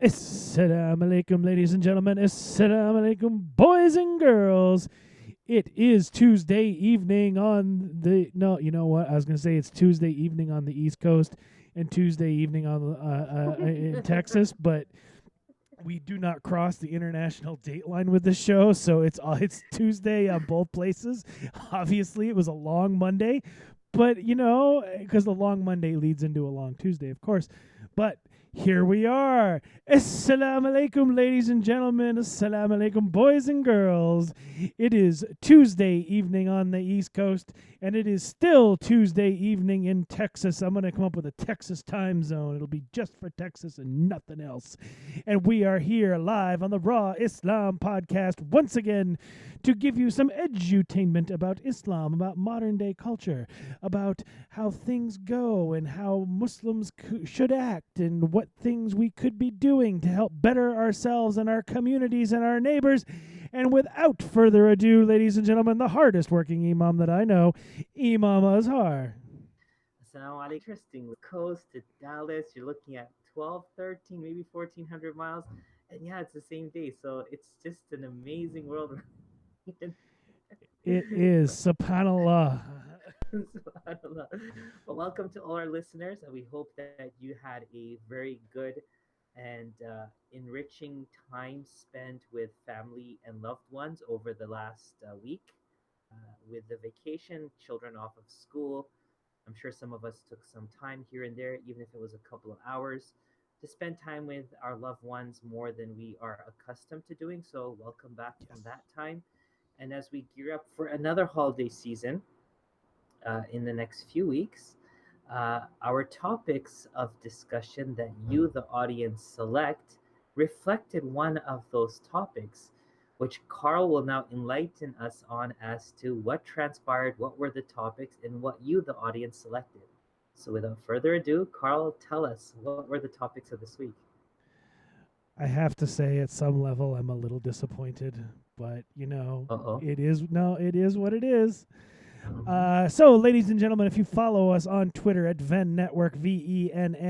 Assalamu alaikum, ladies and gentlemen. Assalamu alaikum, boys and girls. It is Tuesday evening on the. No, you know what? I was going to say it's Tuesday evening on the East Coast and Tuesday evening on in Texas, but we do not cross the international date line with this show, so it's Tuesday on both places. Obviously, it was a long Monday, but because the long Monday leads into a long Tuesday, of course. But here we are. Assalamu alaikum, ladies and gentlemen. Assalamu alaikum, boys and girls. It is Tuesday evening on the East Coast, and it is still Tuesday evening in Texas. I'm going to come up with a Texas time zone. It'll be just for Texas and nothing else. And we are here live on the Raw Islam podcast once again to give you some edutainment about Islam, about modern day culture, about how things go and how Muslims should act and what things we could be doing to help better ourselves and our communities and our neighbors. And without further ado, ladies and gentlemen, the hardest working imam that I know, Imam Azhar. Assalamu alaikum. Interesting. Coast to Dallas, you're looking at 12, 13, maybe 1,400 miles. And yeah, it's the same day. So it's just an amazing world. It is, subhanAllah. SubhanAllah. Well, welcome to all our listeners. And we hope that you had a very good and enriching time spent with family and loved ones over the last week. With the vacation, children off of school, I'm sure some of us took some time here and there, even if it was a couple of hours, to spend time with our loved ones more than we are accustomed to doing. So, welcome back from Yes. that time. And as we gear up for another holiday season in the next few weeks, our topics of discussion that you, the audience, select reflected one of those topics, which Carl will now enlighten us on as to what transpired, what were the topics, and what you, the audience, selected. So, without further ado, Carl, tell us what were the topics of this week? I have to say, at some level, I'm a little disappointed, but Uh oh. it is what it is. Mm-hmm. So, ladies and gentlemen, if you follow us on Twitter at VennNetwork, VennNetwork,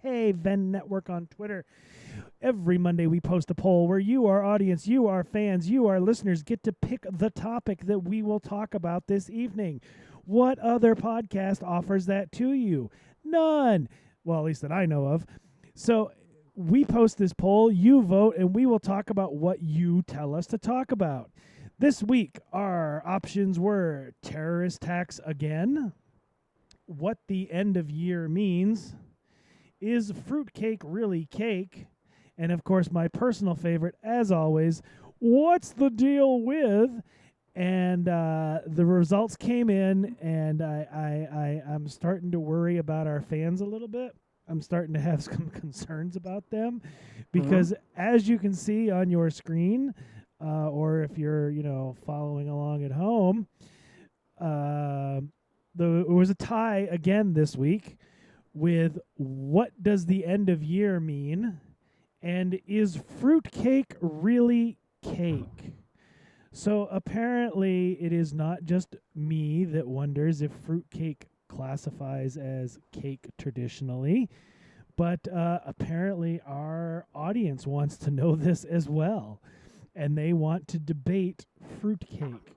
VennNetwork on Twitter, every Monday we post a poll where you, our audience, you, our fans, you, our listeners, get to pick the topic that we will talk about this evening. What other podcast offers that to you? None. Well, at least that I know of. So we post this poll, you vote, and we will talk about what you tell us to talk about. This week, our options were terrorist attacks again, what the end of year means, is fruitcake really cake, and of course, my personal favorite, as always, what's the deal with? And the results came in, and I'm starting to worry about our fans a little bit. I'm starting to have some concerns about them Mm-hmm. because, as you can see on your screen, or if you're following along at home, uh, there was a tie again this week with what does the end of year mean, and is fruitcake really cake? So apparently, it is not just me that wonders if fruitcake classifies as cake traditionally, but apparently our audience wants to know this as well. And they want to debate fruitcake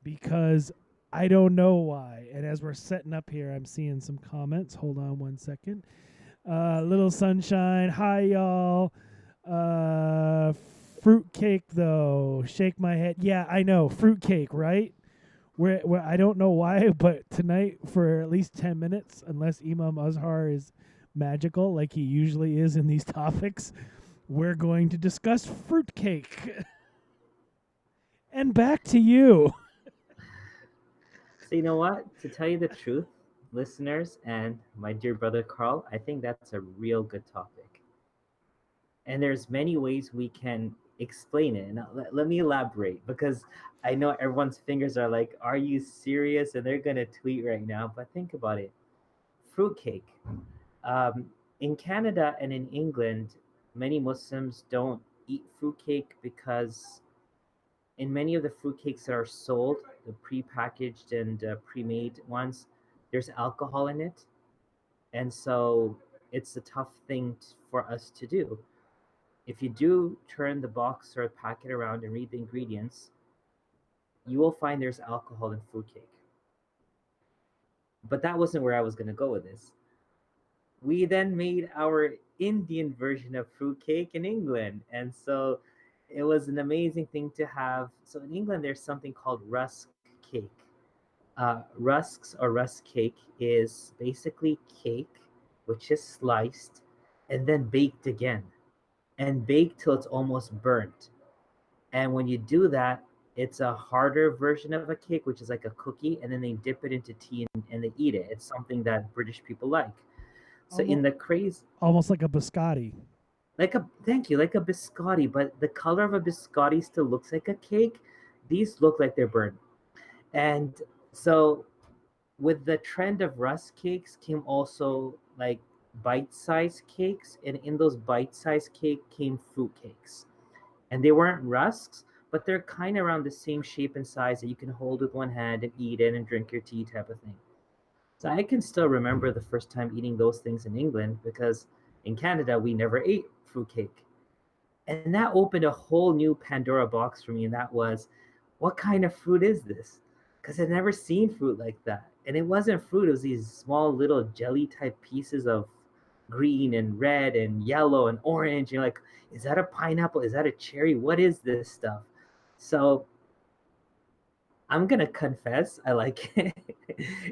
because I don't know why. And as we're setting up here, I'm seeing some comments. Hold on one second. Little Sunshine, hi y'all. Uh, Fruitcake though, shake my head. Yeah, I know fruitcake, right? Where I don't know why, but tonight for at least 10 minutes, unless Imam Azhar is magical like he usually is in these topics, we're going to discuss fruitcake. And back to you. So, you know what? To tell you the truth, listeners and my dear brother Carl, I think that's a real good topic. And there's many ways we can explain it. And let me elaborate because I know everyone's fingers are like, are you serious? And they're going to tweet right now. But think about it. Fruitcake. Um, in Canada and in England, many Muslims don't eat fruitcake because in many of the fruitcakes that are sold, the pre-packaged and pre-made ones, there's alcohol in it. And so it's a tough thing for us to do. If you do turn the box or packet around and read the ingredients, you will find there's alcohol in fruitcake. But that wasn't where I was going to go with this. We then made our Indian version of fruitcake in England. And so it was an amazing thing to have. So in England, there's something called rusk cake. Rusks or rusk cake is basically cake, which is sliced and then baked again and baked till it's almost burnt. And when you do that, it's a harder version of a cake, which is like a cookie, and then they dip it into tea and they eat it. It's something that British people like. So in Almost, the craze, almost like a biscotti. like a thank you, like a biscotti, but the color of a biscotti still looks like a cake. These look like they're burnt. And so with the trend of rusk cakes came also like bite-sized cakes, and in those bite-sized cake came fruit cakes. And they weren't rusks, but they're kind of around the same shape and size that you can hold with one hand and eat it and drink your tea type of thing. So I can still remember the first time eating those things in England because in Canada we never ate fruitcake. And that opened a whole new Pandora box for me, and that was, what kind of fruit is this? Because I'd never seen fruit like that. And it wasn't fruit, it was these small little jelly type pieces of green and red and yellow and orange. You're like, is that a pineapple? Is that a cherry? What is this stuff? So I'm gonna confess, I like it,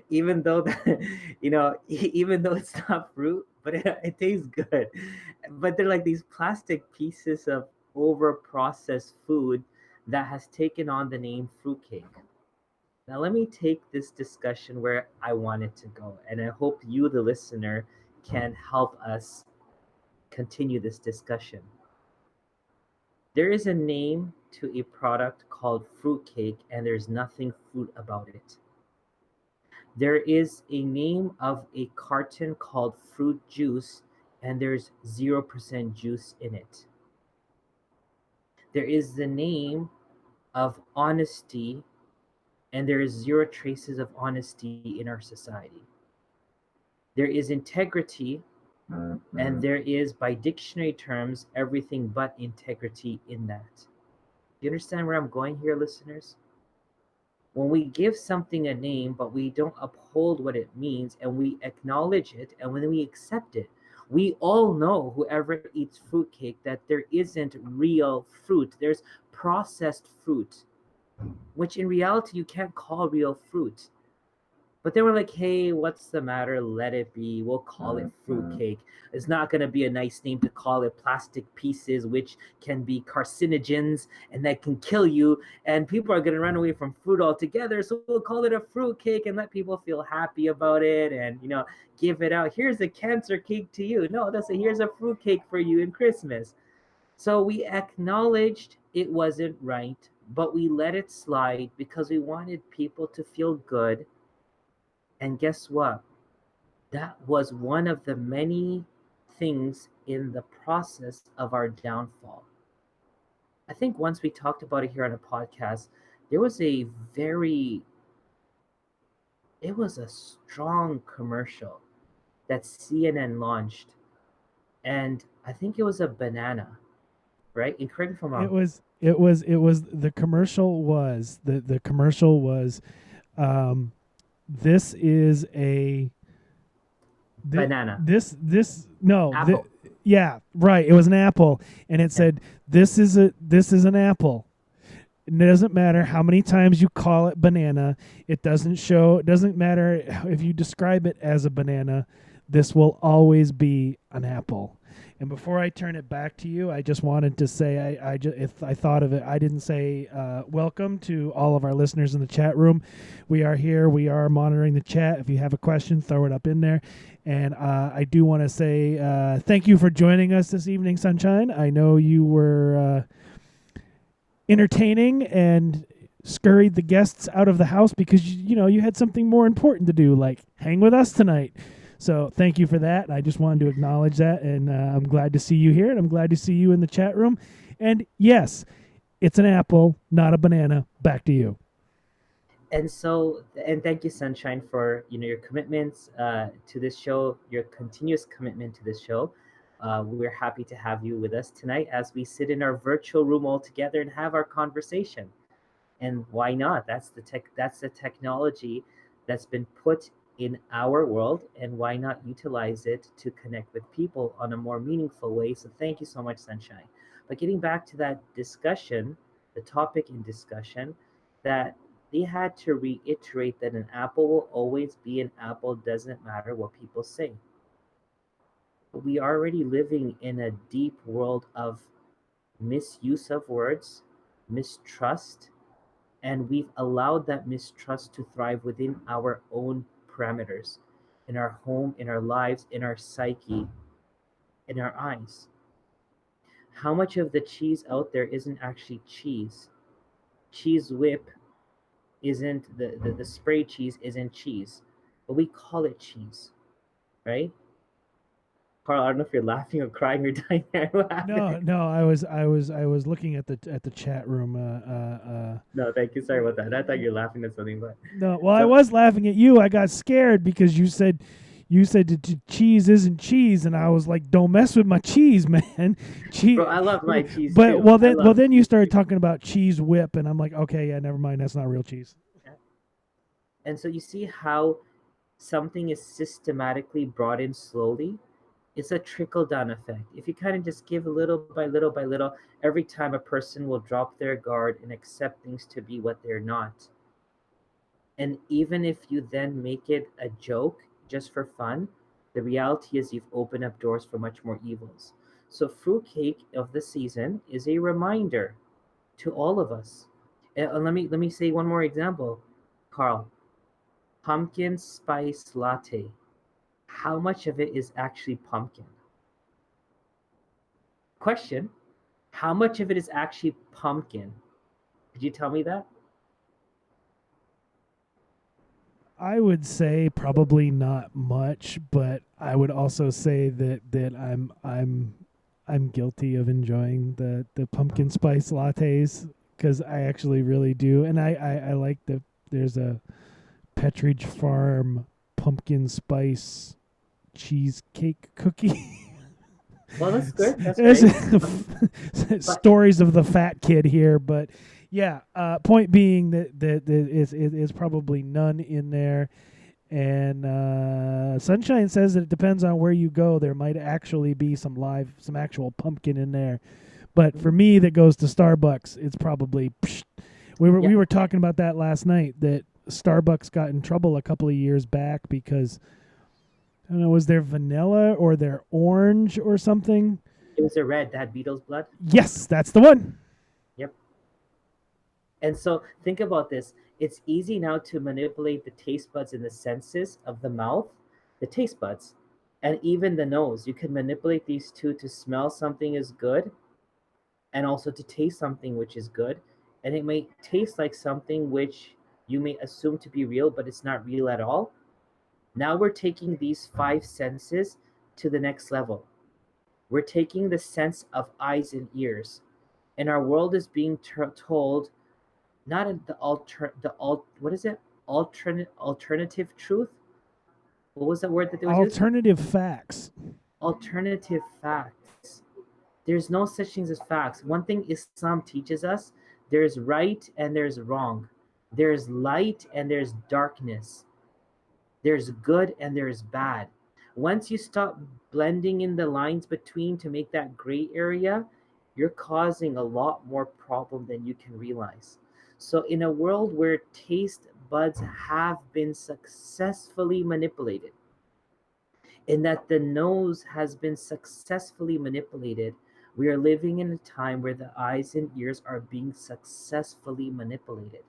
even though even though it's not fruit, but it tastes good. But they're like these plastic pieces of over processed food that has taken on the name fruitcake. Now let me take this discussion where I want it to go, and I hope you, the listener, can help us continue this discussion. There is a name to a product called fruitcake, and there's nothing fruit about it. There is a name of a carton called fruit juice, and there's 0% juice in it. There is the name of honesty, and there is zero traces of honesty in our society. There is integrity, and there is, by dictionary terms, everything but integrity in that. You understand where I'm going here, listeners? When we give something a name, but we don't uphold what it means and we acknowledge it and when we accept it, we all know, whoever eats fruitcake, that there isn't real fruit. There's processed fruit, which in reality you can't call real fruit. But they were like, hey, what's the matter? Let it be. We'll call it fruitcake. It's not going to be a nice name to call it plastic pieces, which can be carcinogens and that can kill you. And people are going to run away from fruit altogether. So we'll call it a fruitcake and let people feel happy about it and, give it out. Here's a cancer cake to you. No, they'll say, here's a fruitcake for you in Christmas. So we acknowledged it wasn't right, but we let it slide because we wanted people to feel good. And guess what? That was one of the many things in the process of our downfall. I think once we talked about it here on a podcast, there was it was a strong commercial that CNN launched. And I think it was a banana, right? And correct me if I'm wrong. The commercial was, the commercial was, this is a Banana. This no, Apple. yeah, right. It was an apple, and it said, this is an apple. And it doesn't matter how many times you call it banana. It doesn't matter if you describe it as a banana. This will always be an apple. And before I turn it back to you, I just wanted to say, if I thought of it, I didn't say welcome to all of our listeners in the chat room. We are here. We are monitoring the chat. If you have a question, throw it up in there. And I do want to say thank you for joining us this evening, Sunshine. I know you were entertaining and scurried the guests out of the house because you had something more important to do, like hang with us tonight. So thank you for that. I just wanted to acknowledge that, and I'm glad to see you here, and I'm glad to see you in the chat room. And yes, it's an apple, not a banana. Back to you. And so, and thank you, Sunshine, for your commitments to this show, your continuous commitment to this show. We're happy to have you with us tonight as we sit in our virtual room all together and have our conversation. And why not? That's the technology that's been put in our world, and why not utilize it to connect with people on a more meaningful way? So thank you so much, Sunshine. But getting back to that discussion, the topic in discussion, that they had to reiterate that an apple will always be an apple, doesn't matter what people say. We are already living in a deep world of misuse of words, mistrust, and we've allowed that mistrust to thrive within our own parameters, in our home, in our lives, in our psyche, in our eyes. How much of the cheese out there isn't actually cheese? Cheese whip isn't the spray cheese isn't cheese, but we call it cheese, right? Carl, I don't know if you're laughing or crying or dying there No, laughing. no, I was looking at the chat room. No, thank you. Sorry about that. I thought you were laughing at something, but No, well, I so was laughing at you. I got scared because you said that cheese isn't cheese, and I was like, "Don't mess with my cheese, man." bro, Cheese, I love my cheese but too. well I then, well love then you started cheese. talking about cheese whip, and I'm like, okay, yeah, never mind. That's not real cheese. And so you see how something is systematically brought in slowly. It's a trickle down effect. If you kind of just give little by little by little, every time a person will drop their guard and accept things to be what they're not. And even if you then make it a joke just for fun, the reality is you've opened up doors for much more evils. So, fruitcake of the season is a reminder to all of us. Let me say one more example, Carl. Pumpkin spice latte. How much of it is actually pumpkin? Question: how much of it is actually pumpkin? Could you tell me that? I would say probably not much, but I would also say that I'm guilty of enjoying the pumpkin spice lattes because I actually really do, and I like there's a Petridge Farm pumpkin spice cheesecake cookie. Well, that's good. That's There's great. But stories of the fat kid here, but yeah. Point being that is probably none in there. And Sunshine says that it depends on where you go. There might actually be some actual pumpkin in there. But for me, that goes to Starbucks. It's probably psh. We yeah, were talking about that last night. That Starbucks got in trouble a couple of years back because I don't know, was there vanilla or their orange or something? it was a red that had beetle's blood. Yes, that's the one. Yep. And so think about this. It's easy now to manipulate the taste buds and the senses of the mouth, the taste buds, and even the nose. You can manipulate these two to smell something is good and also to taste something which is good. And it may taste like something which you may assume to be real, but it's not real at all. Now we're taking these five senses to the next level. We're taking the sense of eyes and ears, and our world is being told not in what is it, alternative truth. What was that word that was used? Alternative facts. Alternative facts. There's no such things as facts. One thing Islam teaches us: there's right and there's wrong, there's light and there's darkness, there's good and there's bad. Once you stop blending in the lines between to make that gray area, you're causing a lot more problem than you can realize. So in a world where taste buds have been successfully manipulated, in that the nose has been successfully manipulated, we are living in a time where the eyes and ears are being successfully manipulated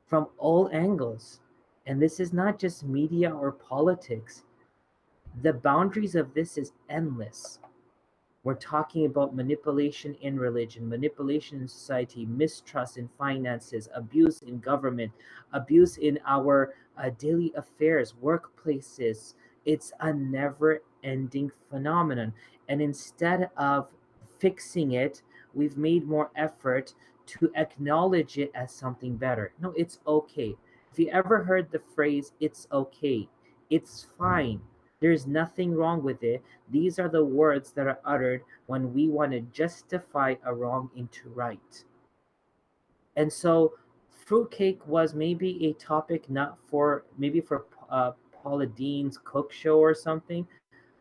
from all angles. And this is not just media or politics. The boundaries of this is endless. We're talking about manipulation in religion, manipulation in society, mistrust in finances, abuse in government, abuse in our daily affairs, workplaces. It's a never ending phenomenon. And instead of fixing it, we've made more effort to acknowledge it as something better. No, it's okay. If you ever heard the phrase, it's okay, it's fine, there's nothing wrong with it, these are the words that are uttered when we want to justify a wrong into right. And so, fruitcake was maybe a topic not for maybe for Paula Dean's cook show or something,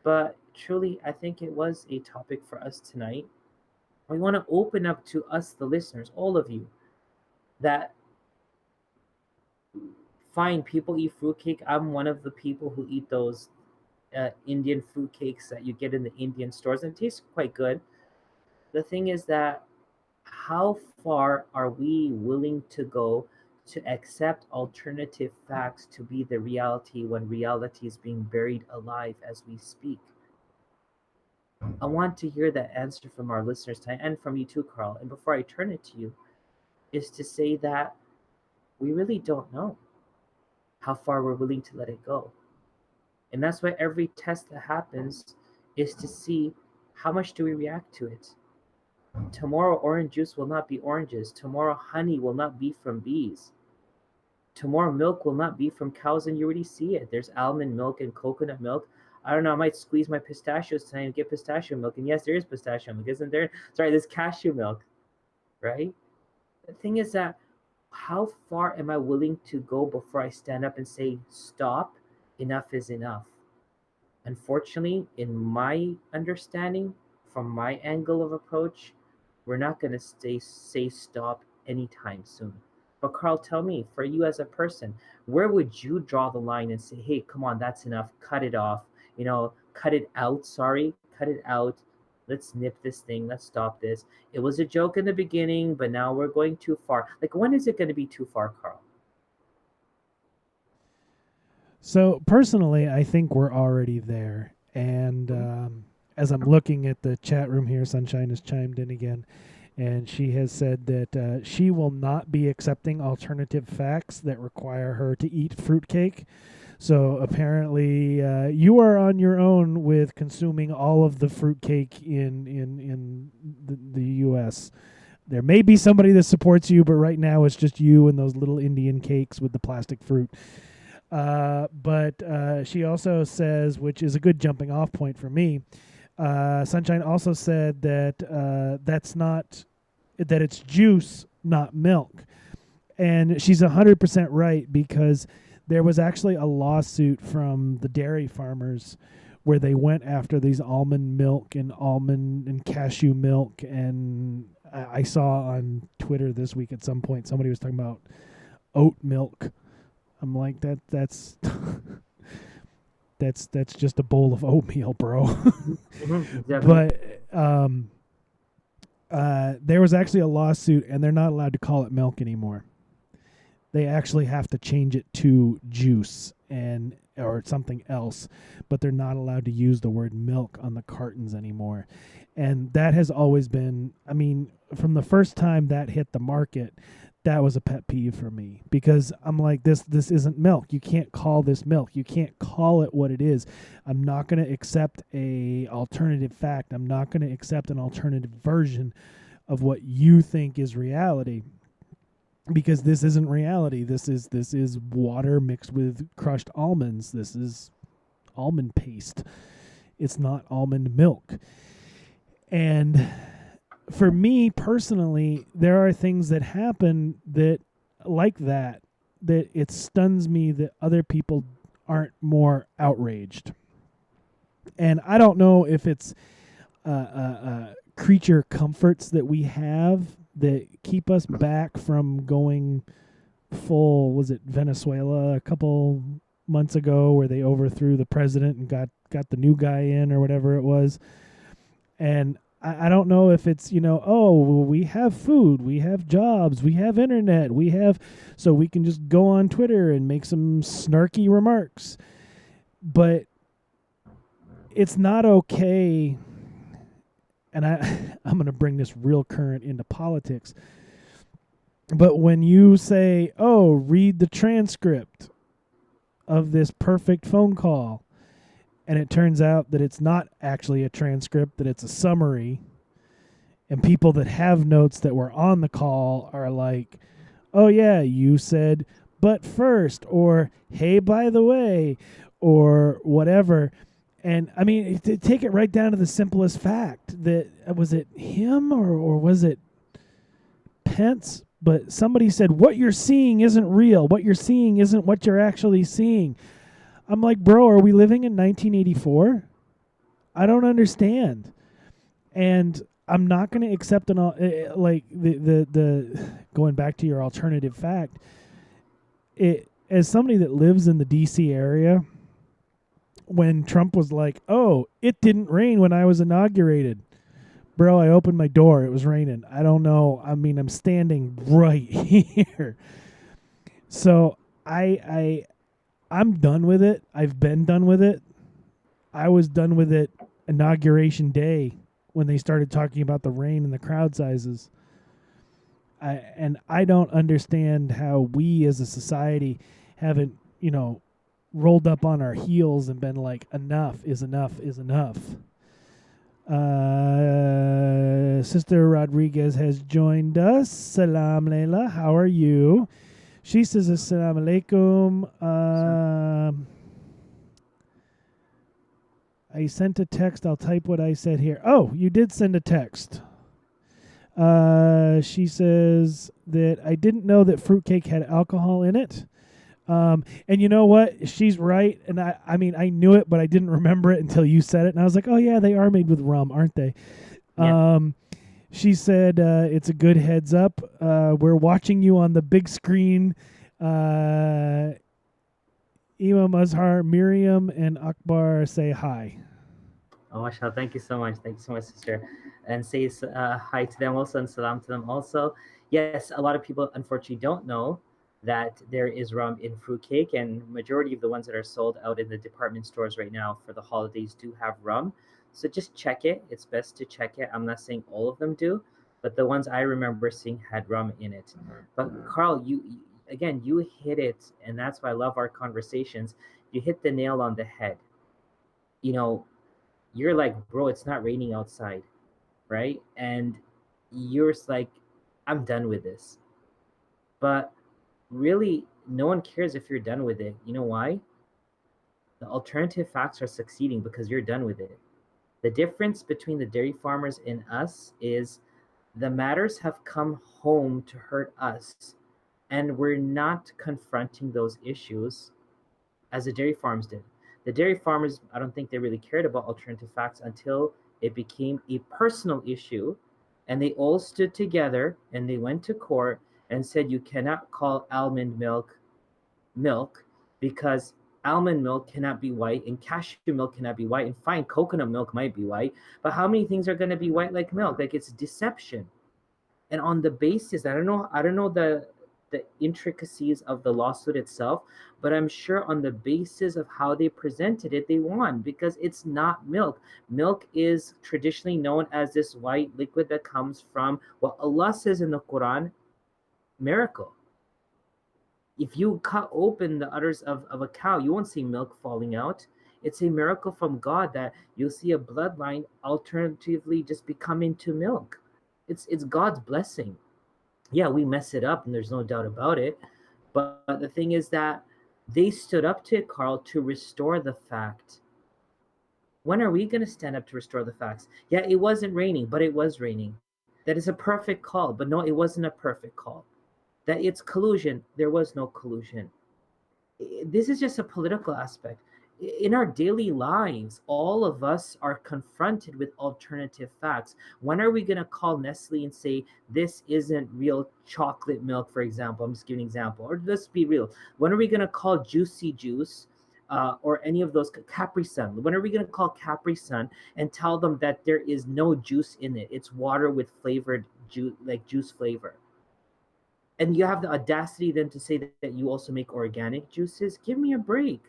but truly, I think it was a topic for us tonight. We want to open up to us, the listeners, all of you, that fine, people eat fruitcake. I'm one of the people who eat those Indian fruitcakes that you get in the Indian stores, and it tastes quite good. The thing is that how far are we willing to go to accept alternative facts to be the reality when reality is being buried alive as we speak? I want to hear that answer from our listeners tonight and from you too, Carl. And before I turn it to you, is to say that we really don't know how far we're willing to let it go. And that's why every test that happens is to see how much do we react to it. Tomorrow, orange juice will not be oranges. Tomorrow, honey will not be from bees. Tomorrow, milk will not be from cows, and you already see it. There's almond milk and coconut milk. I don't know, I might squeeze my pistachios tonight and get pistachio milk. And yes, there is pistachio milk, isn't there? Sorry, there's cashew milk, right? The thing is that how far am I willing to go before I stand up and say, stop, enough is enough? Unfortunately, in my understanding, from my angle of approach, we're not going to say stop anytime soon. But Carl, tell me, for you as a person, where would you draw the line and say, hey, come on, that's enough, cut it off, cut it out, sorry, cut it out. Let's nip this thing. Let's stop this. It was a joke in the beginning, but now we're going too far. Like, when is it going to be too far, Carl? So personally, I think we're already there. And as I'm looking at the chat room here, Sunshine has chimed in again. And she has said that she will not be accepting alternative facts that require her to eat fruitcake. So apparently, you are on your own with consuming all of the fruitcake in the U.S. There may be somebody that supports you, but right now it's just you and those little Indian cakes with the plastic fruit. But she also says, which is a good jumping off point for me, Sunshine also said that that it's juice, not milk. And she's 100% right, because there was actually a lawsuit from the dairy farmers where they went after these almond milk and almond and cashew milk. And I saw on Twitter this week at some point somebody was talking about oat milk. I'm like, that's that's just a bowl of oatmeal, bro. But there was actually a lawsuit, and they're not allowed to call it milk anymore. They actually have to change it to juice or something else, but they're not allowed to use the word milk on the cartons anymore. And that has always been, I mean, from the first time that hit the market, that was a pet peeve for me, because I'm like, this isn't milk. You can't call this milk. You can't call it what it is. I'm not going to accept a alternative fact. I'm not going to accept an alternative version of what you think is reality, because this isn't reality. This is water mixed with crushed almonds. This is almond paste. It's not almond milk. And for me personally, there are things that happen that it stuns me that other people aren't more outraged. And I don't know if it's creature comforts that we have that keep us back from going full. Was it Venezuela a couple months ago where they overthrew the president and got the new guy in, or whatever it was? And I don't know if it's, we have food, we have jobs, we have internet, so we can just go on Twitter and make some snarky remarks. But it's not okay, and I'm going to bring this real current into politics, but when you say, oh, read the transcript of this perfect phone call, and it turns out that it's not actually a transcript, that it's a summary, and people that have notes that were on the call are like, oh yeah, you said but first, or hey, by the way, or whatever. And I mean, to take it right down to the simplest fact that was it him or was it Pence? But somebody said, what you're seeing isn't real. What you're seeing isn't what you're actually seeing. I'm like, bro, are we living in 1984? I don't understand. And I'm not going to accept like the going back to your alternative fact. It as somebody that lives in the DC area, when Trump was like, "Oh, it didn't rain when I was inaugurated." Bro, I opened my door, it was raining. I don't know. I mean, I'm standing right here. So, I'm done with it. I've been done with it. I was done with it inauguration day when they started talking about the rain and the crowd sizes. I don't understand how we as a society haven't, rolled up on our heels and been like, enough is enough is enough. Sister Rodriguez has joined us. Salam Leila, how are you? She says assalamu alaikum. I sent a text. I'll type what I said here. Oh, you did send a text. She says that I didn't know that fruitcake had alcohol in it. And you know what? She's right. And I mean, I knew it, but I didn't remember it until you said it. And I was like, oh, yeah, they are made with rum, aren't they? Yeah. She said, it's a good heads up. We're watching you on the big screen. Imam Azhar, Miriam, and Akbar say hi. Oh, mashallah. Thank you so much. Thank you so much, sister. And say hi to them also and salam to them also. Yes, a lot of people unfortunately don't know that there is rum in fruitcake, and majority of the ones that are sold out in the department stores right now for the holidays do have rum. So just check it. It's best to check it. I'm not saying all of them do, but the ones I remember seeing had rum in it. But Carl, again, you hit it, and that's why I love our conversations. You hit the nail on the head. You know, you're like, bro, it's not raining outside, right? And you're like, I'm done with this. But really, no one cares if you're done with it. You know why? The alternative facts are succeeding because you're done with it. The difference between the dairy farmers and us is the matters have come home to hurt us, and we're not confronting those issues as the dairy farms did. The dairy farmers, I don't think they really cared about alternative facts until it became a personal issue. And they all stood together and they went to court and said, you cannot call almond milk milk because almond milk cannot be white and cashew milk cannot be white. And fine, coconut milk might be white. But how many things are going to be white like milk? Like it's deception. And on the basis, I don't know the intricacies of the lawsuit itself, but I'm sure on the basis of how they presented it, they won because it's not milk. Milk is traditionally known as this white liquid that comes from what Allah says in the Quran, miracle. If you cut open the udders of a cow, you won't see milk falling out. It's a miracle from God that you'll see a bloodline alternatively just become into milk. It's God's blessing. Yeah, we mess it up, and there's no doubt about it. But the thing is that they stood up to it, Carl, to restore the fact. When are we going to stand up to restore the facts? Yeah, it wasn't raining, but it was raining. That is a perfect call, but no, it wasn't a perfect call. That it's collusion, there was no collusion. This is just a political aspect. In our daily lives, all of us are confronted with alternative facts. When are we going to call Nestle and say this isn't real chocolate milk, for example? I'm just giving an example. Or let's be real. When are we going to call Juicy Juice or any of those Capri Sun? When are we going to call Capri Sun and tell them that there is no juice in it? It's water with flavored juice, like juice flavor. And you have the audacity then to say that you also make organic juices? Give me a break.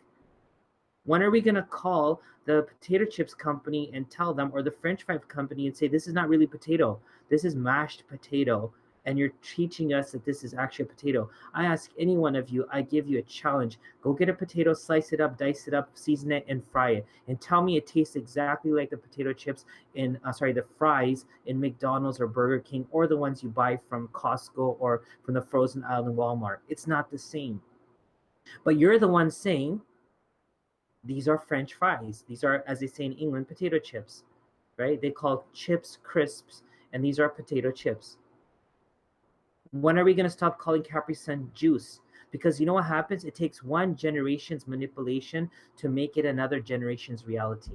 When are we going to call the potato chips company and tell them, or the French fry company, and say, this is not really potato, this is mashed potato, and you're teaching us that this is actually a potato? I ask any one of you, I give you a challenge. Go get a potato, slice it up, dice it up, season it, and fry it. And tell me it tastes exactly like the potato chips the fries in McDonald's or Burger King, or the ones you buy from Costco or from the frozen aisle in Walmart. It's not the same. But you're the one saying these are French fries. These are, as they say in England, potato chips, right? They call chips crisps, and these are potato chips. When are we going to stop calling Capri Sun juice? Because you know what happens? It takes one generation's manipulation to make it another generation's reality.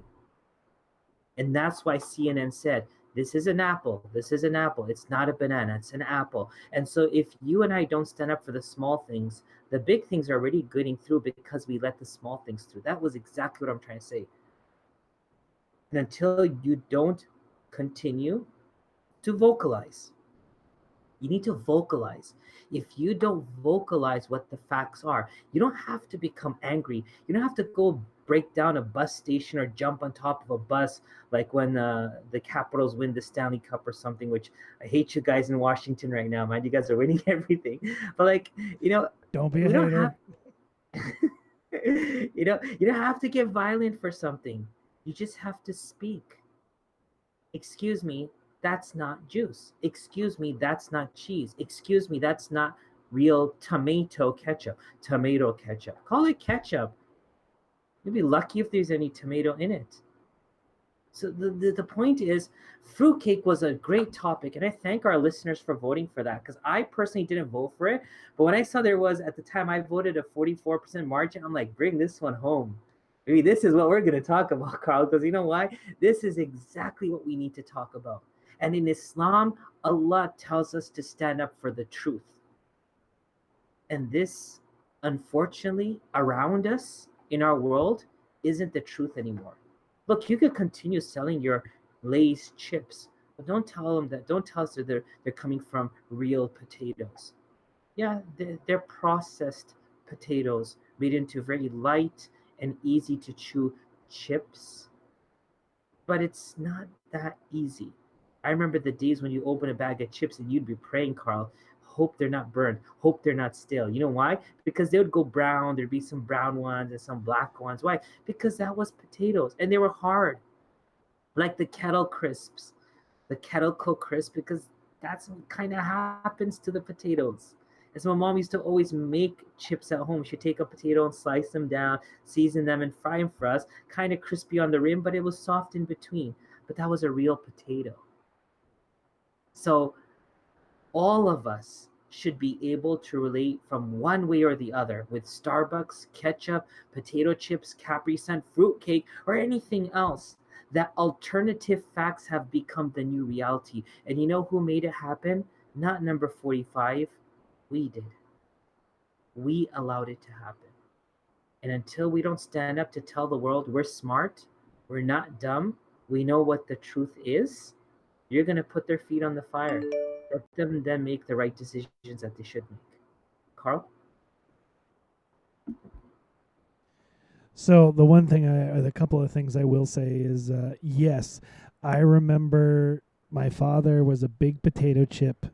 And that's why CNN said, this is an apple. This is an apple. It's not a banana. It's an apple. And so if you and I don't stand up for the small things, the big things are already getting through because we let the small things through. That was exactly what I'm trying to say. And until you don't continue to vocalize, you need to vocalize. If you don't vocalize what the facts are, you don't have to become angry. You don't have to go break down a bus station or jump on top of a bus like when the Capitals win the Stanley Cup or something, which I hate you guys in Washington right now, man. You guys are winning everything. But like, Don't be a we don't have hater. you don't have to get violent for something. You just have to speak. Excuse me, that's not juice. Excuse me, that's not cheese. Excuse me, that's not real tomato ketchup. Tomato ketchup. Call it ketchup. You'll be lucky if there's any tomato in it. So the point is, fruitcake was a great topic, and I thank our listeners for voting for that because I personally didn't vote for it. But when I saw there was at the time I voted a 44% margin, I'm like, bring this one home. Maybe this is what we're going to talk about, Carl, because you know why? This is exactly what we need to talk about. And in Islam, Allah tells us to stand up for the truth. And this, unfortunately, around us in our world, isn't the truth anymore. Look, you could continue selling your Lay's chips, but don't tell them that. Don't tell us that they're coming from real potatoes. Yeah, they're processed potatoes made into very light and easy to chew chips, but it's not that easy. I remember the days when you open a bag of chips and you'd be praying, Carl, hope they're not burned, hope they're not stale. You know why? Because they would go brown, there'd be some brown ones and some black ones. Why? Because that was potatoes and they were hard, like the kettle crisps, the kettle cooked crisp, because that's what kind of happens to the potatoes. And so my mom used to always make chips at home. She'd take a potato and slice them down, season them, and fry them for us. Kind of crispy on the rim, but it was soft in between. But that was a real potato. So all of us should be able to relate from one way or the other with Starbucks, ketchup, potato chips, Capri Sun, fruitcake, or anything else. That alternative facts have become the new reality. And you know who made it happen? Not number 45. We did. We allowed it to happen. And until we don't stand up to tell the world we're smart, we're not dumb, we know what the truth is, you're going to put their feet on the fire. Let them then make the right decisions that they should make. Carl? So the one thing or the couple of things I will say is, yes, I remember my father was a big potato chip,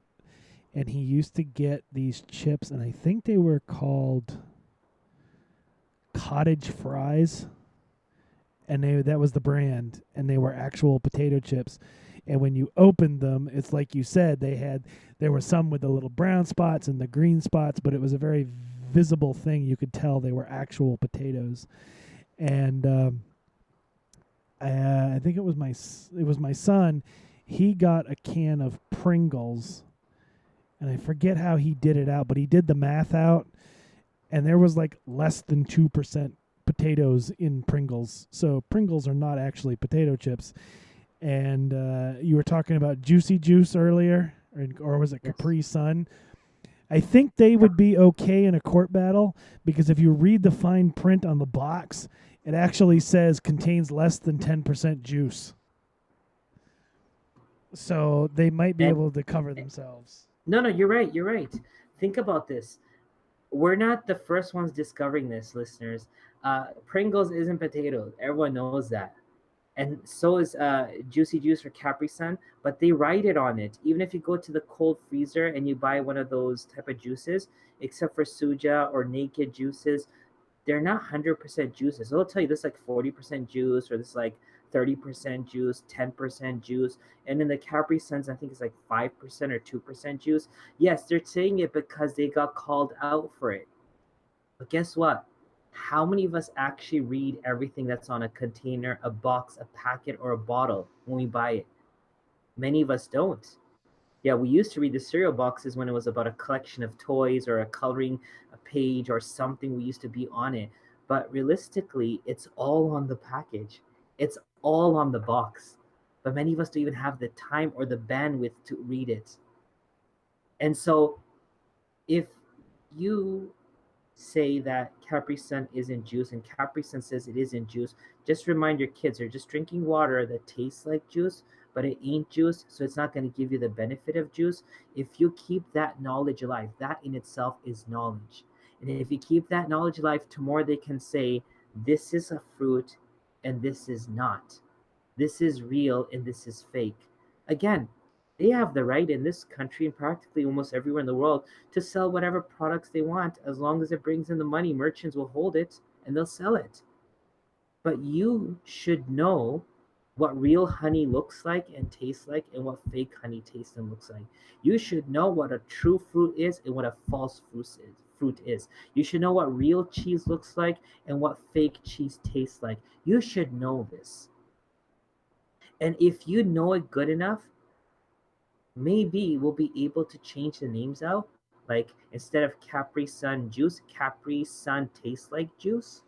and he used to get these chips, and I think they were called cottage fries, and that was the brand, and they were actual potato chips. And when you opened them, it's like you said, there were some with the little brown spots and the green spots, but it was a very visible thing. You could tell they were actual potatoes. And I think it was my son. He got a can of Pringles, and I forget how he did it out, but he did the math out, and there was like less than 2% potatoes in Pringles. So Pringles are not actually potato chips. And you were talking about Juicy Juice earlier, or was it Yes. Capri Sun? I think they would be okay in a court battle because if you read the fine print on the box, it actually says contains less than 10% juice. So they might be And able to cover themselves. no, no, you're right. You're right. Think about this. We're not the first ones discovering this, listeners. Pringles isn't potatoes. Everyone knows that. And so is Juicy Juice or Capri Sun, but they write it on it. Even if you go to the cold freezer and you buy one of those type of juices, except for Suja or Naked juices, they're not 100% juices. So they'll tell you this is like 40% juice or this is like 30% juice, 10% juice. And in the Capri Suns, I think it's like 5% or 2% juice. Yes, they're saying it because they got called out for it. But guess what? How many of us actually read everything that's on a container, a box, a packet, or a bottle when we buy it? Many of us don't. Yeah, we used to read the cereal boxes when it was about a collection of toys or a coloring a page or something we used to be on it. But realistically, it's all on the package. It's all on the box. But many of us don't even have the time or the bandwidth to read it. And so if you say that Capri Sun isn't juice and Capri Sun says it isn't juice, just remind your kids they're just drinking water that tastes like juice, but it ain't juice, so it's not going to give you the benefit of juice. If you keep that knowledge alive, that in itself is knowledge. And if you keep that knowledge alive, tomorrow they can say, this is a fruit and this is not. This is real and this is fake. Again, they have the right in this country and practically almost everywhere in the world to sell whatever products they want as long as it brings in the money. Merchants will hold it and they'll sell it. But you should know what real honey looks like and tastes like and what fake honey tastes and looks like. You should know what a true fruit is and what a false fruit is. You should know what real cheese looks like and what fake cheese tastes like. You should know this. And if you know it good enough, maybe we'll be able to change the names out. Like instead of Capri Sun juice, Capri Sun tastes like juice,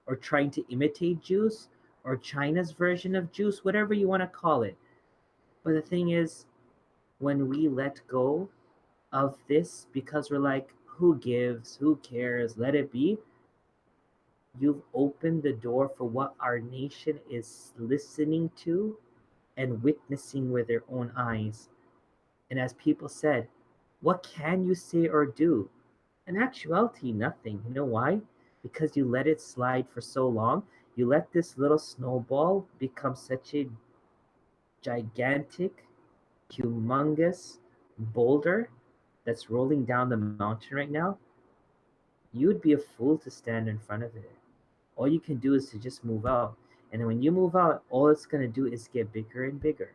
or trying to imitate juice, or China's version of juice, whatever you want to call it. But the thing is, when we let go of this because we're like, who gives, who cares, let it be, you've opened the door for what our nation is listening to and witnessing with their own eyes. And as people said, what can you say or do? In actuality, nothing. You know why? Because you let it slide for so long. You let this little snowball become such a gigantic, humongous boulder that's rolling down the mountain right now. You would be a fool to stand in front of it. All you can do is to just move out. And then when you move out, all it's going to do is get bigger and bigger.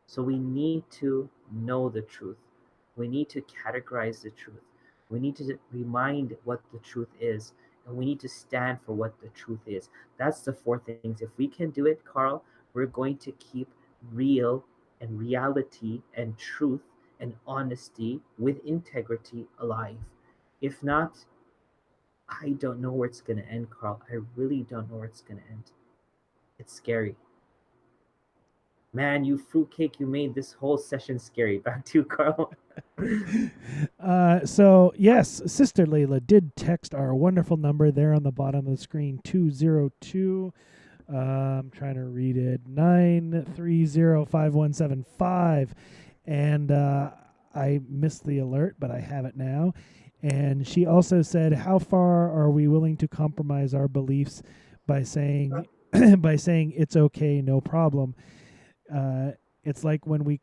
So we need to know the truth. We need to categorize the truth. We need to remind what the truth is. And we need to stand for what the truth is. That's the four things. If we can do it, Carl, we're going to keep real and reality and truth and honesty with integrity alive. If not, I don't know where it's going to end, Carl. I really don't know where it's going to end. It's scary. Man, you fruitcake, you made this whole session scary. Back to you, Carl. So yes, Sister Layla did text our wonderful number there on the bottom of the screen, 202. I'm trying to read it, 9305175. And I missed the alert, but I have it now. And she also said, how far are we willing to compromise our beliefs by saying by saying it's okay, no problem? It's like when we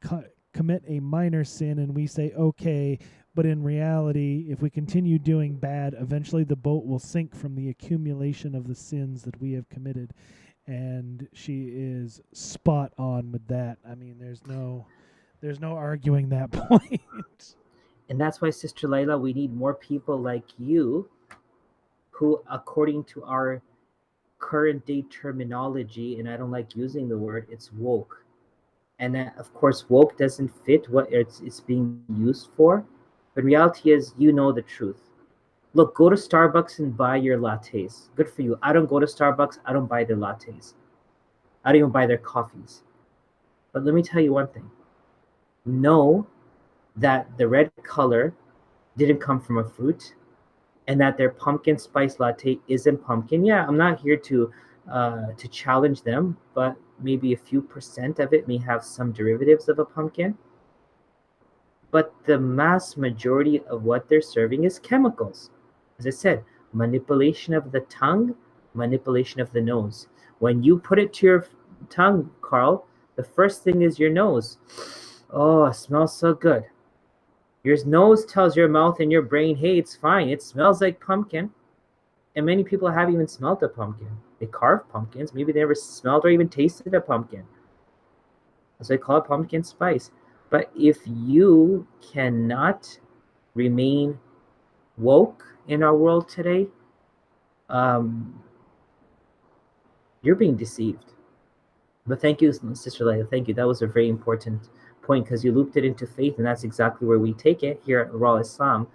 commit a minor sin and we say okay, but in reality, if we continue doing bad, eventually the boat will sink from the accumulation of the sins that we have committed. And she is spot on with that. I mean, there's no arguing that point. And that's why, Sister Layla, we need more people like you who, according to our current day terminology, and I don't like using the word, it's woke. And that, of course, woke doesn't fit what it's being used for. But reality is, you know the truth. Look, go to Starbucks and buy your lattes. Good for you. I don't go to Starbucks. I don't buy their lattes. I don't even buy their coffees. But let me tell you one thing. Know that the red color didn't come from a fruit and that their pumpkin spice latte isn't pumpkin. Yeah, I'm not here to challenge them, but maybe a few percent of it may have some derivatives of a pumpkin. But the mass majority of what they're serving is chemicals. As I said, manipulation of the tongue, manipulation of the nose. When you put it to your tongue, Carl, the first thing is your nose. Oh, it smells so good. Your nose tells your mouth and your brain, hey, it's fine. It smells like pumpkin. And many people haven't even smelled a pumpkin. They carve pumpkins. Maybe they never smelled or even tasted a pumpkin. So they call it pumpkin spice. But if you cannot remain woke in our world today, um, you're being deceived. But thank you, Sister Leila. Thank you. That was a very important point because you looped it into faith, and that's exactly where we take it here at Raw Islam.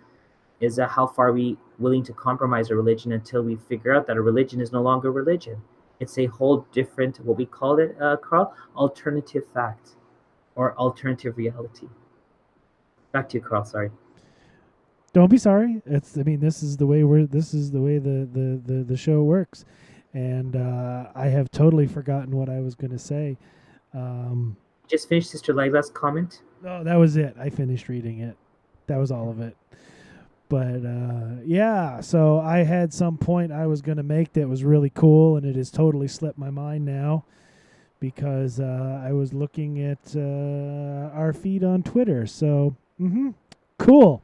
Is that how far we willing to compromise a religion until we figure out that a religion is no longer religion? It's a whole different, what we call it, Carl, alternative fact or alternative reality. Back to you, Carl. Sorry. Don't be sorry. It's I mean this is the way the show works, and I have totally forgotten what I was going to say. Um, Just finished Sister Leila's comment. oh, that was it. I finished reading it. That was all of it. But yeah, so I had some point I was going to make that was really cool, and it has totally slipped my mind now because I was looking at our feed on Twitter. So, cool.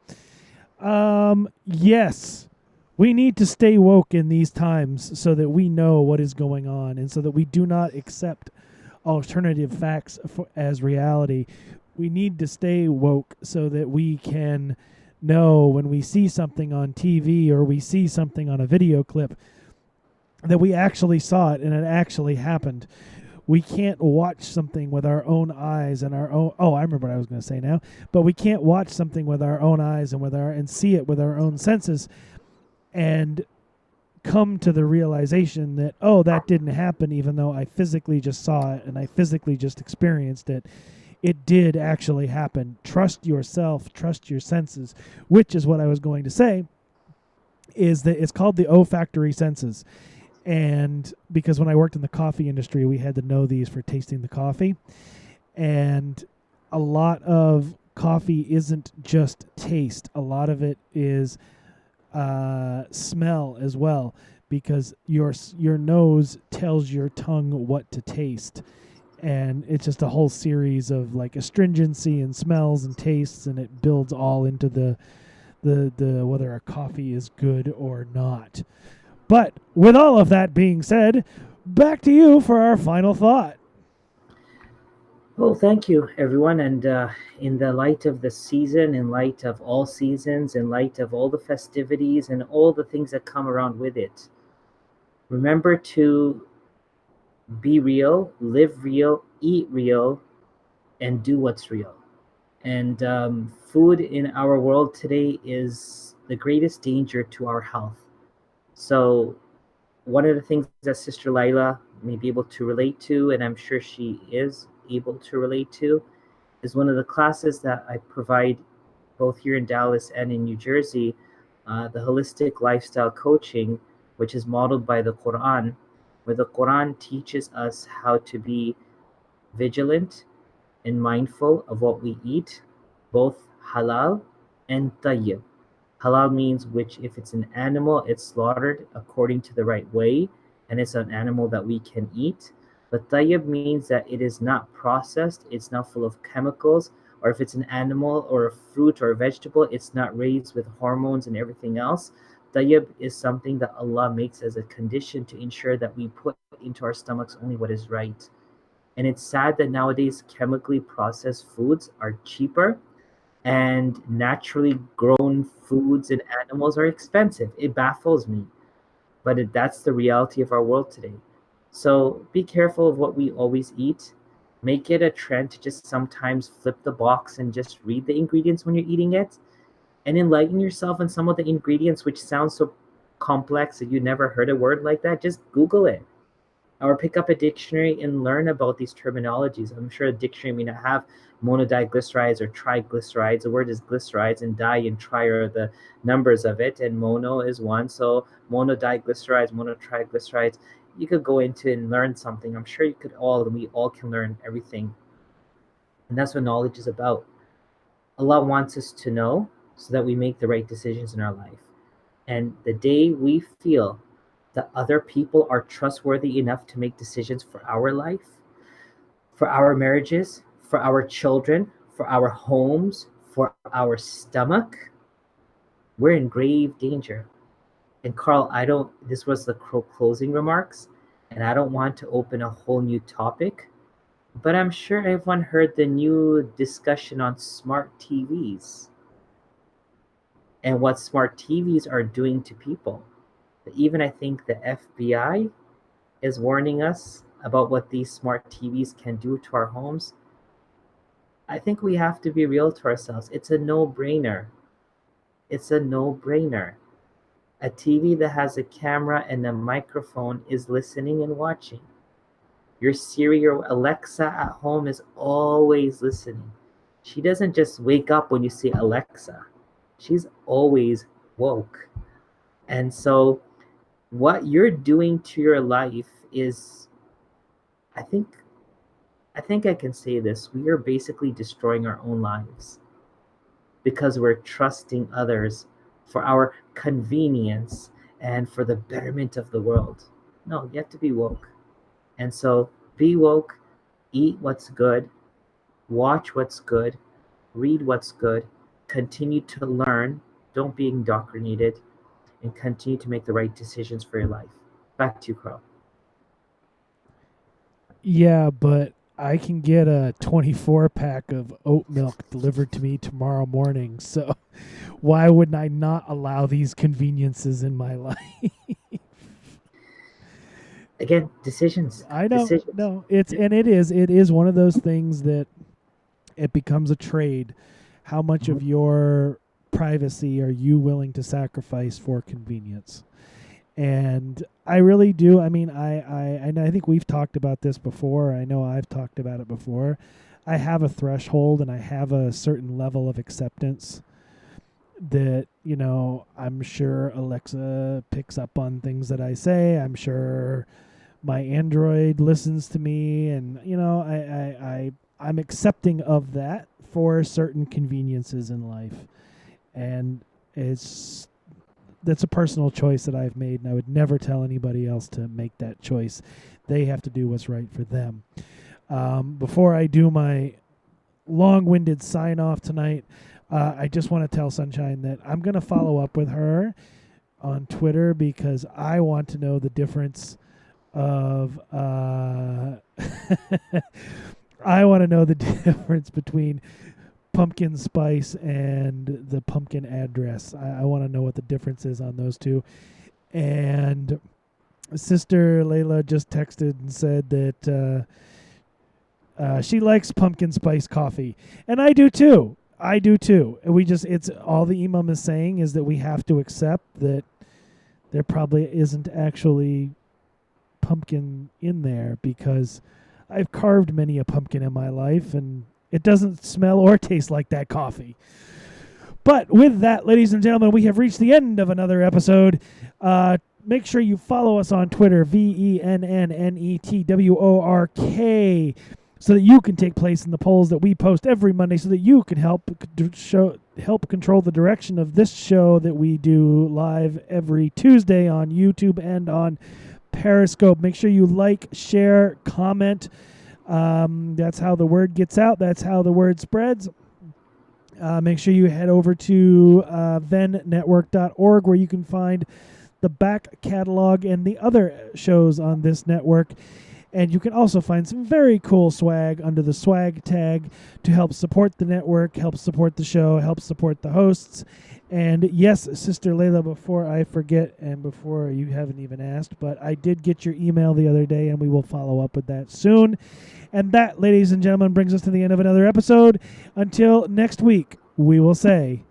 Yes, we need to stay woke in these times so that we know what is going on and so that we do not accept alternative facts as reality. We need to stay woke so that we can know when we see something on TV or we see something on a video clip that we actually saw it and it actually happened. We can't watch something with our own eyes and our own I remember what I was going to say now, but we can't watch something with our own eyes and see it with our own senses and come to the realization that that didn't happen even though I physically just saw it and I physically just experienced it. It did actually happen. Trust yourself, trust your senses, which is what I was going to say is that it's called the olfactory senses. And because when I worked in the coffee industry, we had to know these for tasting the coffee. And a lot of coffee isn't just taste. A lot of it is smell as well, because your nose tells your tongue what to taste, and it's just a whole series of like astringency and smells and tastes, and it builds all into the whether a coffee is good or not. But with all of that being said, back to you for our final thought. Well, thank you, everyone. And in the light of the season, in light of all seasons, in light of all the festivities and all the things that come around with it, remember to be real, live real, eat real, and do what's real. And food in our world today is the greatest danger to our health. So, one of the things that Sister Lila may be able to relate to, and I'm sure she is able to relate to, is one of the classes that I provide both here in Dallas and in New Jersey, the holistic lifestyle coaching, which is modeled by the Quran, where the Quran teaches us how to be vigilant and mindful of what we eat, both halal and tayyib. Halal means which, if it's an animal, it's slaughtered according to the right way, and it's an animal that we can eat. But tayyib means that it is not processed, it's not full of chemicals, or if it's an animal or a fruit or a vegetable, it's not raised with hormones and everything else. Tayyib is something that Allah makes as a condition to ensure that we put into our stomachs only what is right. And it's sad that nowadays chemically processed foods are cheaper and naturally grown foods and animals are expensive. It baffles me, but that's the reality of our world today. So be careful of what we always eat. Make it a trend to just sometimes flip the box and just read the ingredients when you're eating it and enlighten yourself on some of the ingredients which sound so complex that you never heard a word like that. Just Google it or pick up a dictionary and learn about these terminologies. I'm sure a dictionary may not have monodiglycerides or triglycerides. The word is glycerides, and di and tri are the numbers of it, and mono is one. So monodiglycerides, monotriglycerides. You could go into and learn something. I'm sure you could all, and we all can learn everything. And that's what knowledge is about. Allah wants us to know so that we make the right decisions in our life. And the day we feel that other people are trustworthy enough to make decisions for our life, for our marriages, for our children, for our homes, for our stomach, we're in grave danger. And Carl, this was the closing remarks, and I don't want to open a whole new topic, but I'm sure everyone heard the new discussion on smart TVs. and what smart TVs are doing to people. Even I think the FBI is warning us about what these smart TVs can do to our homes. I think we have to be real to ourselves. It's a no brainer. It's a no brainer. A TV that has a camera and a microphone is listening and watching. Your Siri or Alexa at home is always listening. She doesn't just wake up when you say Alexa, she's always woke. And so, what you're doing to your life is, I think, I think I can say this: we are basically destroying our own lives because we're trusting others for our convenience and for the betterment of the world. No, you have to be woke. And so be woke, eat what's good, watch what's good, read what's good, continue to learn, don't be indoctrinated, and continue to make the right decisions for your life. Back to you, Carl. Yeah, but I can get a 24 pack of oat milk delivered to me tomorrow morning. So why wouldn't I not allow these conveniences in my life? Again, decisions. I know. Decisions. No, it is one of those things that it becomes a trade. How much Mhm. of your privacy are you willing to sacrifice for convenience? And I really do. I mean, I think we've talked about this before. I know I've talked about it before. I have a threshold and I have a certain level of acceptance that, I'm sure Alexa picks up on things that I say. I'm sure my Android listens to me, and I'm accepting of that for certain conveniences in life. And it's that's a personal choice that I've made, and I would never tell anybody else to make that choice. They have to do what's right for them. Before I do my long-winded sign-off tonight, I just want to tell Sunshine that I'm going to follow up with her on Twitter because I want to know the difference of I want to know the difference between pumpkin spice and the pumpkin address. I want to know what the difference is on those two. And Sister Layla just texted and said that she likes pumpkin spice coffee, and I do too. I do too. It's all the imam is saying is that we have to accept that there probably isn't actually pumpkin in there because I've carved many a pumpkin in my life and it doesn't smell or taste like that coffee. But with that, ladies and gentlemen, we have reached the end of another episode. Make sure you follow us on Twitter, VennNetwork, so that you can take place in the polls that we post every Monday, so that you can help control the direction of this show that we do live every Tuesday on YouTube and on Periscope. Make sure you like, share, comment. That's how the word gets out. That's how the word spreads. Make sure you head over to VennNetwork.org, where you can find the back catalog and the other shows on this network. And you can also find some very cool swag under the swag tag to help support the network, help support the show, help support the hosts. And yes, Sister Layla, before I forget and before you haven't even asked, but I did get your email the other day and we will follow up with that soon. And that, ladies and gentlemen, brings us to the end of another episode. Until next week, we will say